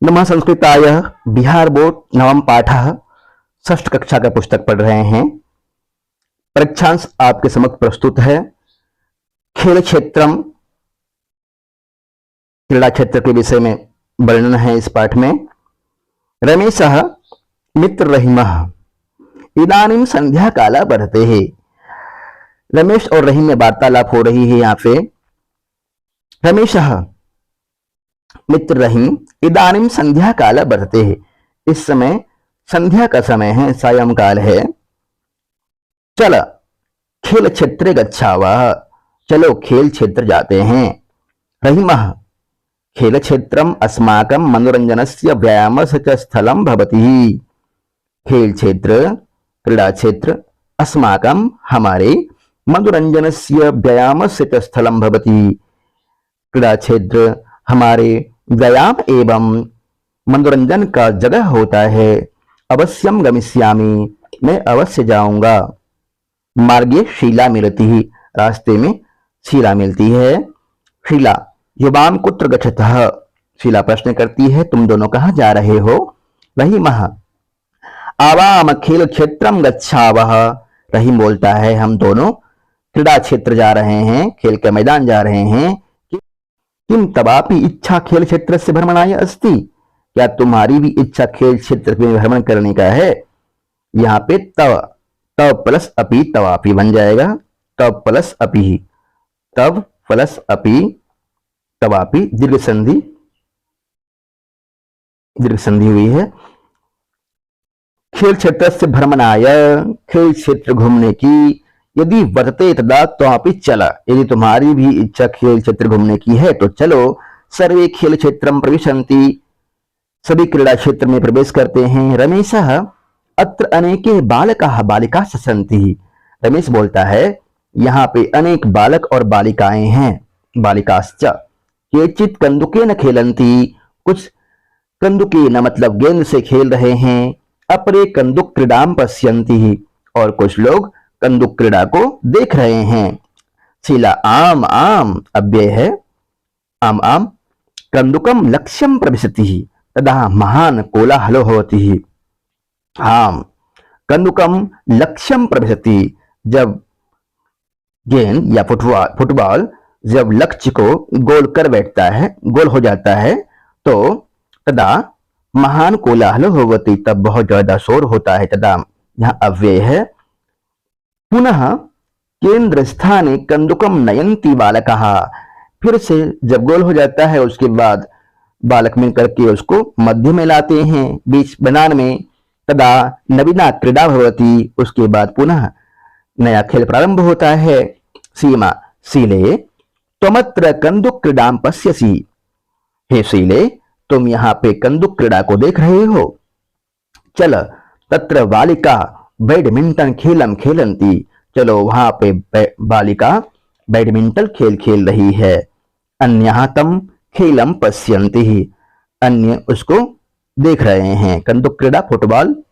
नमः संस्कृताय। बिहार बोर्ड नवम पाठ षष्ठ कक्षा का पुस्तक पढ़ रहे हैं। परीक्षांश आपके समक्ष प्रस्तुत है। खेल क्षेत्रम, क्रीड़ा क्षेत्र के विषय में वर्णन है इस पाठ में। रमेशः मित्र रहीमः इदानीं संध्या काला बढ़ते है। रमेश और रहीम में वार्तालाप हो रही है। यहाँ पे रमेशः मित्र रहीम इदानीं संध्या काल बढ़ते है। इस समय संध्या का समय है, सायंकाल है। चल खेल क्षेत्रे गच्छावः, चलो खेल क्षेत्र जाते हैं। रहीमः खेल क्षेत्रम अस्माकं मनोरंजनस्य व्यायामस्य च स्थलं भवति। खेल क्षेत्र, क्रीड़ा क्षेत्र, अस्माकं हमारे, मनोरंजनस्य व्यायामस्य च स्थलं भवति। क्रीड़ा क्षेत्र हमारे व्यायाम एवं मनोरंजन का जगह होता है। अवश्यम गमिष्यामि, मैं अवश्य जाऊंगा। मार्गे शीला मिलती ही, रास्ते में शीला मिलती है। शीला युवाम कुत्र गच्छतः, शीला प्रश्न करती है तुम दोनों कहाँ जा रहे हो। रहीमः आवाम खेल क्षेत्रम गच्छावः, रहीम बोलता है हम दोनों क्रीड़ा क्षेत्र जा रहे हैं, खेल के मैदान जा रहे हैं। किम तवापि इच्छा खेल क्षेत्र से भ्रमणाय अस्ति, क्या तुम्हारी भी इच्छा खेल क्षेत्र में भ्रमण करने का है। यहाँ पे तव, तव प्लस अपि तवापि बन जाएगा। तव प्लस अपि, तव प्लस अपि तवापि, दीर्घ संधि हुई है। खेल क्षेत्र से भ्रमणाय, खेल क्षेत्र घूमने की। यदि वर्तते तदा त्वापि चला, यदि तुम्हारी भी इच्छा खेल क्षेत्र घूमने की है तो चलो। सर्वे खेल क्षेत्रम प्रविशन्ति, सभी क्रीड़ा क्षेत्र में प्रवेश करते हैं। रमेशः अत्र अनेके बालकाः बालिकाः सन्ति, रमेश बोलता है यहाँ पे अनेक बालक और बालिकाएं हैं। बालिकाश्च केचित् कंदुकेन खेलन्ति, कुछ कंदुकेन मतलब गेंद से खेल रहे हैं। अपरे कंदुक क्रीडाम पश्यन्ति, और कुछ लोग कंदुक क्रीड़ा को देख रहे हैं। शीला आम आम, अव्यय है आम आम। कंदुकम लक्ष्यम प्रविशति तदा महान कोलाहलो भवति। आम कंदुकम लक्ष्यम प्रविशति, जब गेंद या फुटबॉल जब लक्ष्य को गोल कर बैठता है, गोल हो जाता है, तो तदा महान कोलाहलो भवति, तब बहुत ज्यादा शोर होता है। तदा यहाँ अव्यय है। पुनः केंद्र स्थाने कंदुकम नयन्ति बालकाः, फिर से जब गोल हो जाता है उसके बाद बालक मिलकर के उसको मध्य में लाते हैं, बीच मैदान में। तदा नवीना क्रीड़ा भवति, उसके बाद पुनः नया खेल प्रारंभ होता है। सीमा शीले त्वमत्र कंदुक क्रीडां पश्यसि, हे शीले तुम यहाँ पे कंदुक क्रीड़ा को देख रहे हो। चल तत्र बालिका बैडमिंटन खेलम खेलन्ति, चलो वहां पे बालिका बैडमिंटन खेल खेल रही है। अन्यः तम खेलम पश्यन्ति, अन्य उसको देख रहे हैं। कंदुक क्रीड़ा फुटबॉल।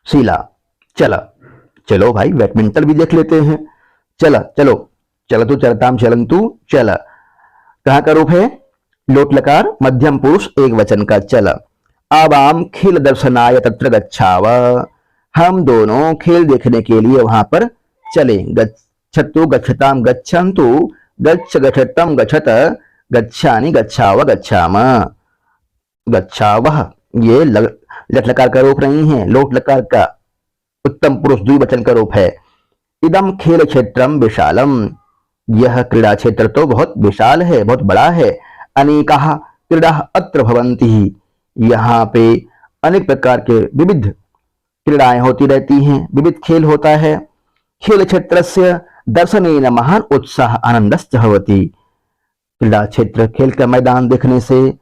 शीला चला, चलो भाई बैडमिंटन भी देख लेते हैं। चला चलो, चलतु चलताम चलंतु, चला कहाँ का रूप है, लोट लकार मध्यम पुरुष एक वचन का। चला आवाम खेल दर्शनाय तत्र गच्छावः, हम दोनों खेल देखने के लिए वहां पर चले। गच्छतु गच्छताम गच्छन्तु, गच्छ गच्छतम गच्छत, गच्छानि गच्छावः गच्छामः। गच्छावः ये लट लकार का रूप नहीं है, लोट लकार का उत्तम पुरुष द्विवचन का रूप है। इदम खेल क्षेत्रम विशालम, यह क्रीड़ा क्षेत्र तो बहुत विशाल है, बहुत बड़ा है। अनेकाः क्रीडाः अत्र भवन्ति, यहाँ पे अनेक प्रकार के विविध क्रीड़ाएं होती रहती हैं, विविध खेल होता है। खेल क्षेत्रस्य दर्शनेन महान उत्साह आनंदश्च भवति, क्रीड़ा क्षेत्र खेल का मैदान देखने से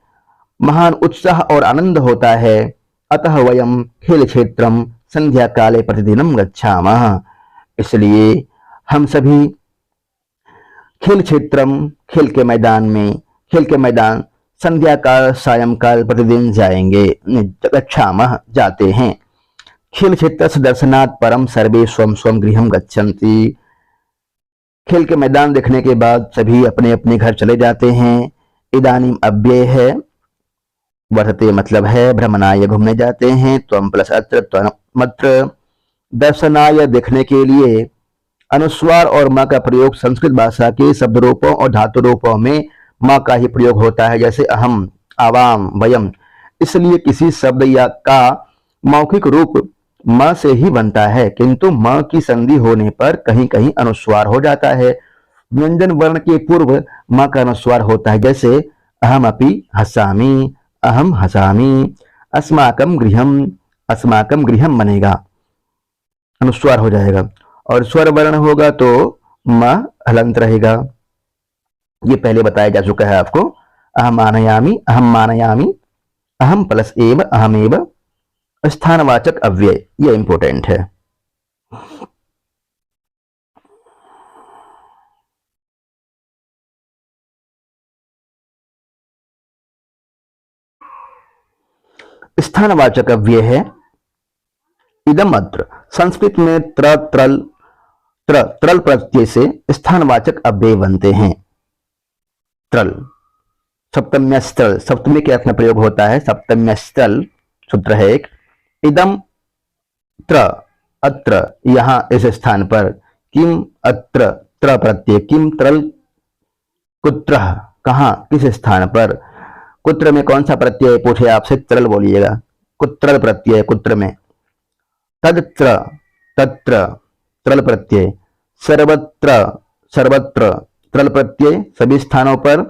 महान उत्साह और आनंद होता है। अतः वयम खेल क्षेत्रम संध्या काले प्रतिदिनम गच्छामः, इसलिए हम सभी खेल क्षेत्रम खेल के मैदान संध्या काल सायंकाल प्रतिदिन जाएंगे। गच्छामः जाते हैं। खेल क्षेत्र से दर्शनात् परम सर्वे स्वम स्वम गृहम गच्छन्ति, खेल के मैदान देखने के बाद सभी अपने अपने घर चले जाते हैं। इदानीम अव्यय है, वर्तते मतलब है भ्रमणाय घूमने जाते हैं, त्वम प्लस अत्र त्वमत्र। दर्शनाय देखने के लिए अनुस्वार और म का प्रयोग संस्कृत भाषा के शब्द रूपों और धातु रूपों में म का ही प्रयोग होता है, जैसे अहम, आवाम, वयम। इसलिए किसी शब्द या का मौखिक रूप म से ही बनता है, किंतु म की संधि होने पर कहीं कहीं अनुस्वार हो जाता है। व्यंजन वर्ण के पूर्व म का अनुस्वार होता है, जैसे अहम अपि हसामि, अहम हसामि। अस्माकम गृहम बनेगा, अनुस्वार हो जाएगा। और स्वर वर्ण होगा तो म हलंत रहेगा। ये पहले बताया जा चुका है आपको। अहम मानयामी, अहम प्लस एव, अहमेव। स्थानवाचक अव्यय, ये इंपॉर्टेंट है। स्थानवाचक अव्यय है इदम अत्र। संस्कृत में त्रल प्रत्यय से स्थानवाचक अव्यय बनते हैं। त्रल, सप्तम्यस्त्रल, सप्तमी के अर्थ में प्रयोग होता है। सप्तम्यस्त्रल सूत्र है एक। इदम त्र, अत्र, यहां इस स्थान पर। किम अत्र, त्र प्रत्यय। किम त्रल, कुत्र, कहां, किस स्थान पर। कुत्र में कौन सा प्रत्यय पूछे आपसे, त्रल बोलिएगा। कुत्रल प्रत्यय, कुत्र में। तत्र, तत्र, त्रल प्रत्यय। सर्वत्र, सर्वत्र, त्रल प्रत्यय सभी स्थानों पर।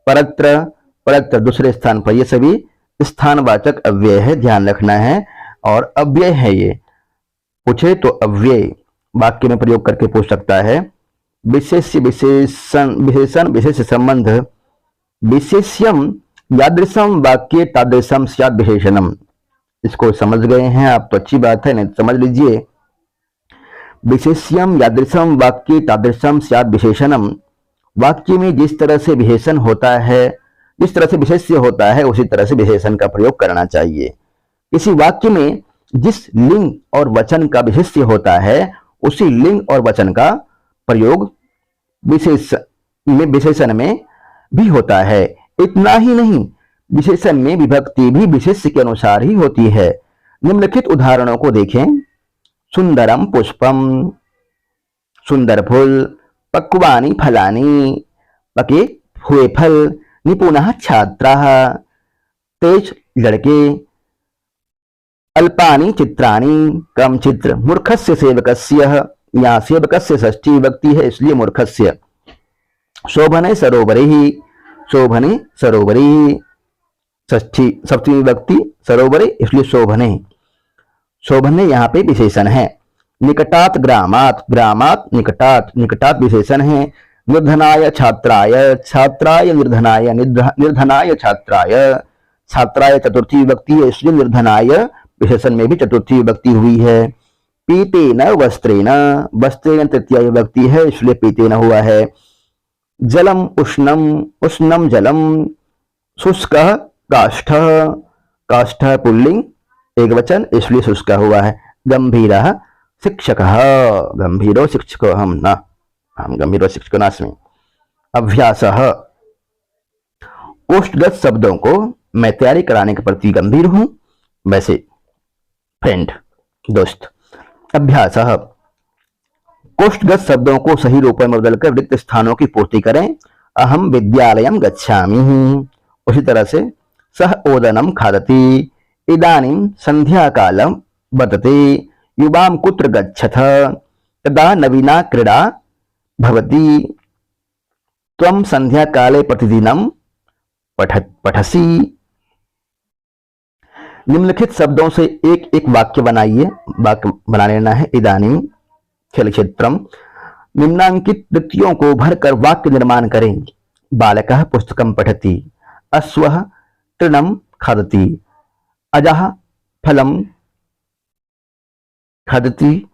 परत्र, परत्र दूसरे स्थान पर। ये सभी स्थानवाचक अव्यय है, ध्यान रखना है। और अव्यय है ये, पूछे तो अव्यय वाक्य में प्रयोग करके पूछ सकता है। विशेष्य, विशेषण, विशेषण, विशेष संबंध। विशेष्यम यादृशम वाक्य तादृशम स्यात् विशेषणम। इसको समझ गए हैं आप तो अच्छी बात है, नहीं समझ लीजिए। विशेष्यम यादृशम वाक्य तादृशम स्यात् विशेषणम। वाक्य में जिस तरह से विशेषण होता है, जिस तरह से विशेष्य होता है, उसी तरह से विशेषण का प्रयोग करना चाहिए। किसी वाक्य में जिस लिंग और वचन का विशेष्य होता है, उसी लिंग और वचन का प्रयोग विशेषण में भी होता है। इतना ही नहीं, विशेषण में विभक्ति भी विशेष्य के अनुसार ही होती है। निम्नलिखित उदाहरणों को देखें। सुंदरम पुष्पम, सुंदर फूल। पक्वानि फलानि, पके हुए फल। निपुणः छात्रः, तेज लड़के। अल्पानि चित्राणि, कम चित्र। मूर्खस्य सेवकस्य, यहाँ सेवकस्य षष्ठी विभक्ति है इसलिए मूर्खस्य। शोभने सरोवरे, शोभने सरोवरे षष्ठी सप्तमी विभक्ति, सरोवरे इसलिए शोभने। शोभने यहाँ पे विशेषण है। निकटात ग्रामात, ग्रामात निकटात, निकटात विशेषण है। निर्धनाय छात्राय, छात्राय निर्धनाय, निर्धनाय छात्राय। छात्राय चतुर्थी विभक्ति है इसलिए निर्धनाय विशेषण में भी चतुर्थी विभक्ति हुई है। पीतेन वस्त्रेण, वस्त्रेण तृतीय विभक्ति है इसलिए पीतेन हुआ है। जलम उष्णम, उष्णम जलम। शुष्क काष्ठ, काष्ठ पुल्लिंग एक वचन इसलिए शुष्क हुआ है। गंभीर शिक्षक, गंभीरो शिक्षको हम न, हम गंभीरो शिक्षको नास्मि। अभ्यास, कोष्ठगत शब्दों को मैं तैयारी कराने के प्रति गंभीर हूं, वैसे फ्रेंड, दोस्त। अभ्यास, कोष्ठगत शब्दों को सही रूपों में बदलकर रिक्त स्थानों की पूर्ति करें। अहम विद्यालयम गच्छामि, उसी तरह से सह ओदनम खादति। इदानीं संध्याकालम वर्तते। युवाम कुत्र गच्छथ, तदा नवीना क्रीडा भवति। त्वं संध्याकाले प्रतिदिनं पठसि। निम्नलिखित शब्दों से एक एक वाक्य बनाइए, वाक्य बना लेना है। इदानीं खेल क्षेत्रम। निम्नांकित रिक्तियों को भरकर वाक्य निर्माण करें। बालकः पुस्तकं पठति। अश्वः तृणं खादति। अजः फलं खादति।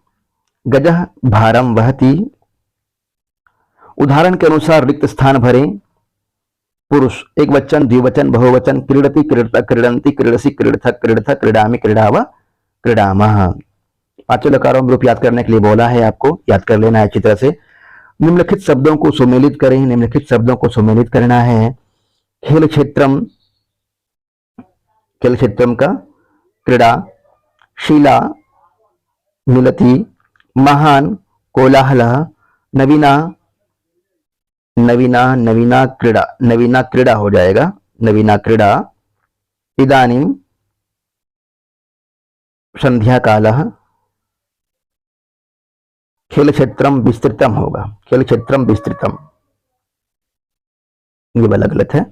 गजः भारं वहति। उदाहरण के अनुसार रिक्त स्थान भरें। पुरुष एक वचन, द्विवचन, बहुवचन। क्रीडति, क्रीडत, क्रीडन्ति, क्रीडसि, क्रीडथ, क्रीडथ, क्रीडामि, क्रीडाव, क्रीडामः। पांचों लकारों में ग्रुप याद करने के लिए बोला है आपको, याद कर लेना है अच्छी तरह से। निम्नलिखित शब्दों को सुमेलित करें। निम्नलिखित शब्दों को सुमेलित करना है। खेल क्षेत्रम, खेल क्षेत्रम का क्रीड़ा, शीला, मिलती, महान, कोलाहल, नवीना, नवीना, नवीना क्रीड़ा, नवीना क्रीड़ा हो जाएगा, नवीना क्रीड़ा। इदानीं संध्या कालः, खेल क्षेत्रम विस्तृतम होगा, खेल क्षेत्रम विस्तृतम, ये वाला गलत है।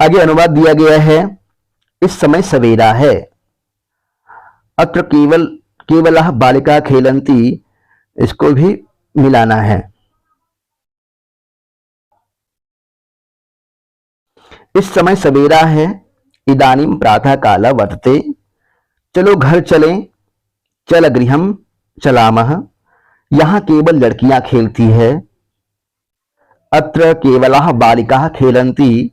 आगे अनुवाद दिया गया है, इस समय सवेरा है। अत्र केवल बालिका खेलंती, इसको भी मिलाना है। इस समय सवेरा है। इदानीं प्रातः काल वर्तते, चलो घर चलें, चल गृहम चलामः, यहाँ केवल लड़कियां खेलती है। अत्र केवलाः बालिकाः खेलन्ति,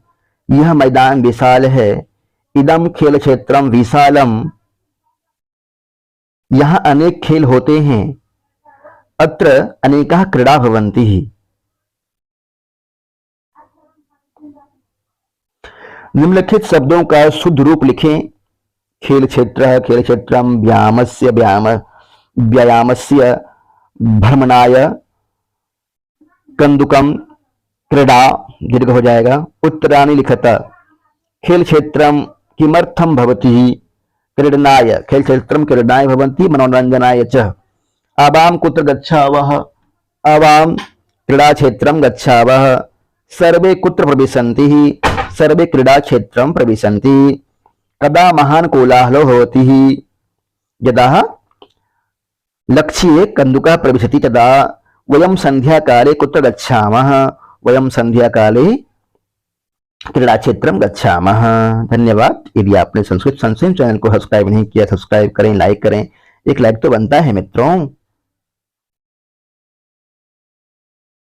यह मैदान विशाल है। इदम खेल क्षेत्रम विशालम, यहाँ अनेक खेल होते हैं। अत्र अनेकाः क्रीड़ा भवन्ति। निम्नलिखित शब्दों का शुद्ध रूप लिखें। खेल क्षेत्र, खेल क्षेत्रम, व्यायामस्य, व्यायामस्य, भ्रमणाय, कंदुकम, क्रीड़ा, दीर्घ हो जाएगा। उत्तराणि लिखत, खेल क्षेत्रम किमर्थम भवति, क्रीडनाय, खेल क्षेत्रम क्रीडनाय भवन्ति, मनोरंजनाय च। आवाम कुत्र गच्छावः, आवाम क्रीड़ा क्षेत्रम गच्छावः। सर्वे कुत्र प्रविशन्ति, सर्वे क्रीड़ा क्षेत्रम प्रविशन्ति। कदा महान कोलाहलो भवति, यदा लक्ष्ये कन्दुकः प्रविशति तदा। वयं संध्याकाले कुत्र गच्छामः, वयं संध्याकाले क्रीड़ा क्षेत्रम गच्छामः। धन्यवाद। यदि आपने संस्कृत संशय चैनल को सब्सक्राइब नहीं किया, सब्सक्राइब करें, लाइक करें। एक लाइक तो बनता है मित्रों।